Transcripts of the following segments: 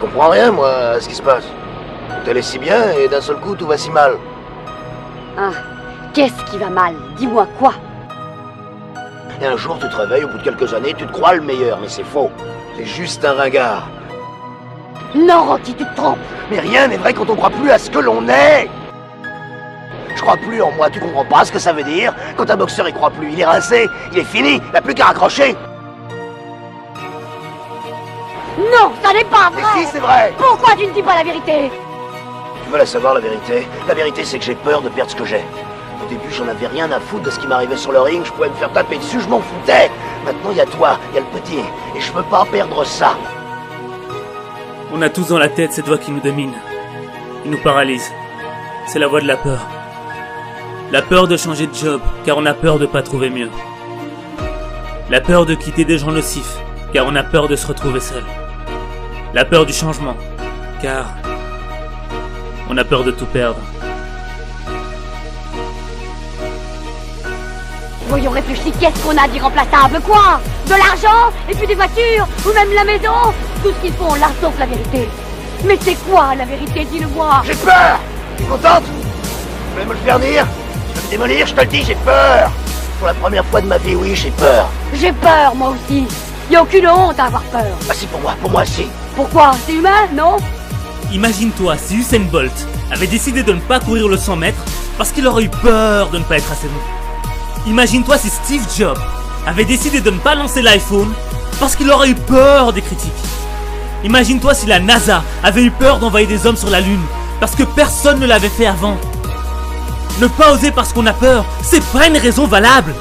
comprends rien, moi, à ce qui se passe. Tout allait si bien, et d'un seul coup, tout va si mal. Ah, qu'est-ce qui va mal? Dis-moi quoi? Et un jour, tu te réveilles, au bout de quelques années, tu te crois le meilleur, mais c'est faux. T'es juste un ringard. Non, Rocky, tu te trompes. Mais rien n'est vrai quand on croit plus à ce que l'on est. Je crois plus en moi, tu comprends pas ce que ça veut dire? Quand un boxeur y croit plus, il est rincé, il est fini, il n'a plus qu'à raccrocher. Non, ça n'est pas vrai. Mais si, c'est vrai. Pourquoi tu ne dis pas la vérité? Tu veux la savoir, la vérité? La vérité, c'est que j'ai peur de perdre ce que j'ai. Au début, j'en avais rien à foutre de ce qui m'arrivait sur le ring, je pouvais me faire taper dessus, je m'en foutais. Maintenant, il y a toi, il y a le petit, et je peux pas perdre ça. On a tous dans la tête cette voix qui nous domine, qui nous paralyse. C'est la voix de la peur. La peur de changer de job, car on a peur de pas trouver mieux. La peur de quitter des gens nocifs, car on a peur de se retrouver seul. La peur du changement, car on a peur de tout perdre. Voyons réfléchir, qu'est-ce qu'on a d'irremplaçable? Quoi? De l'argent? Et puis des voitures? Ou même la maison? Tout ce qu'ils font là, sauf la vérité. Mais c'est quoi la vérité? Dis-le-moi. J'ai peur. T'es contente? Tu veux me le faire dire? Tu veux me démolir? Je te le dis, j'ai peur. Pour la première fois de ma vie, oui, j'ai peur. J'ai peur, moi aussi. Y a aucune honte à avoir peur. Ah si, pour moi, si. Pourquoi? C'est humain, non? Imagine-toi si Usain Bolt avait décidé de ne pas courir le 100 mètres parce qu'il aurait eu peur de ne pas être assez bon. Imagine-toi si Steve Jobs avait décidé de ne pas lancer l'iPhone parce qu'il aurait eu peur des critiques. Imagine-toi si la NASA avait eu peur d'envoyer des hommes sur la Lune parce que personne ne l'avait fait avant. Ne pas oser parce qu'on a peur, c'est pas une raison valable.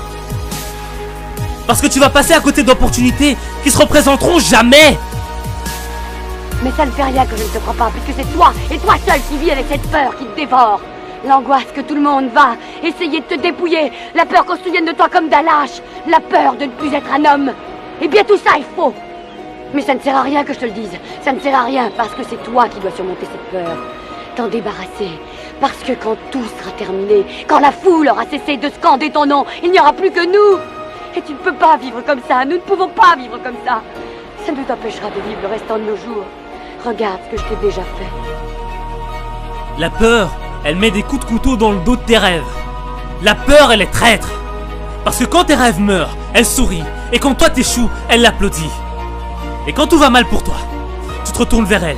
Parce que tu vas passer à côté d'opportunités qui se représenteront jamais. Mais ça ne fait rien que je ne te crois pas, puisque c'est toi, et toi seul qui vis avec cette peur qui te dévore. L'angoisse que tout le monde va essayer de te dépouiller, la peur qu'on se souvienne de toi comme d'un lâche, la peur de ne plus être un homme. Eh bien tout ça est faux. Mais ça ne sert à rien que je te le dise, ça ne sert à rien parce que c'est toi qui dois surmonter cette peur. T'en débarrasser, parce que quand tout sera terminé, quand la foule aura cessé de scander ton nom, il n'y aura plus que nous. Et tu ne peux pas vivre comme ça, nous ne pouvons pas vivre comme ça. Ça nous empêchera de vivre le restant de nos jours. Regarde ce que je t'ai déjà fait. La peur, elle met des coups de couteau dans le dos de tes rêves. La peur, elle est traître. Parce que quand tes rêves meurent, elle sourit. Et quand toi t'échoues, elle l'applaudit. Et quand tout va mal pour toi, tu te retournes vers elle.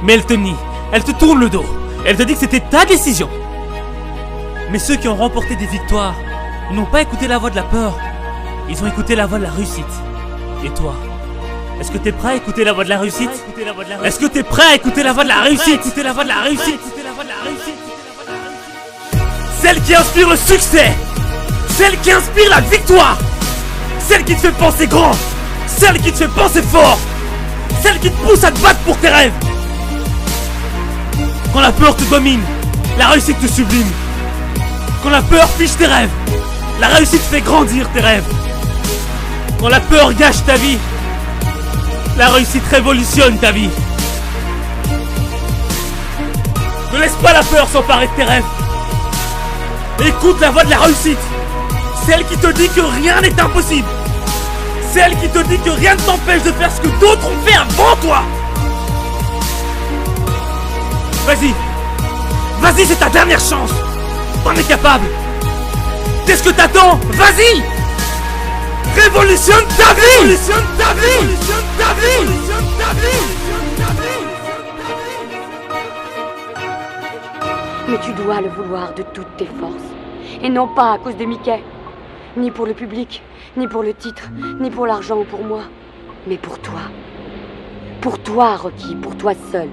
Mais elle te nie, elle te tourne le dos. Elle te dit que c'était ta décision. Mais ceux qui ont remporté des victoires n'ont pas écouté la voix de la peur. Ils ont écouté la voix de la réussite. Et toi, est-ce que t'es prêt à écouter la voix de la réussite? Est-ce que t'es prêt à écouter la voix de la réussite? Celle qui inspire le succès, celle qui inspire la victoire, celle qui te fait penser grand, celle qui te fait penser fort, celle qui te pousse à te battre pour tes rêves. Quand la peur te domine, la réussite te sublime. Quand la peur fiche tes rêves, la réussite fait grandir tes rêves. Quand la peur gâche ta vie, la réussite révolutionne ta vie. Ne laisse pas la peur s'emparer de tes rêves. Écoute la voix de la réussite. Celle qui te dit que rien n'est impossible. Celle qui te dit que rien ne t'empêche de faire ce que d'autres ont fait avant toi. Vas-y. Vas-y, c'est ta dernière chance. T'en es capable. Qu'est-ce que t'attends? Vas-y. Révolutionne ta vie. Révolutionne ta vie. Révolutionne ta vie. Révolutionne ta vie. Mais tu dois le vouloir de toutes tes forces. Et non pas à cause de Mickey. Ni pour le public, ni pour le titre, ni pour l'argent ou pour moi. Mais pour toi. Pour toi, Rocky, pour toi seul.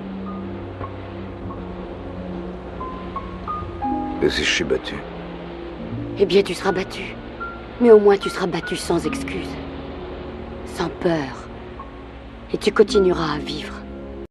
Et si je suis battu? Eh bien, tu seras battu. Mais au moins, tu seras battu sans excuse. Sans peur. Et tu continueras à vivre.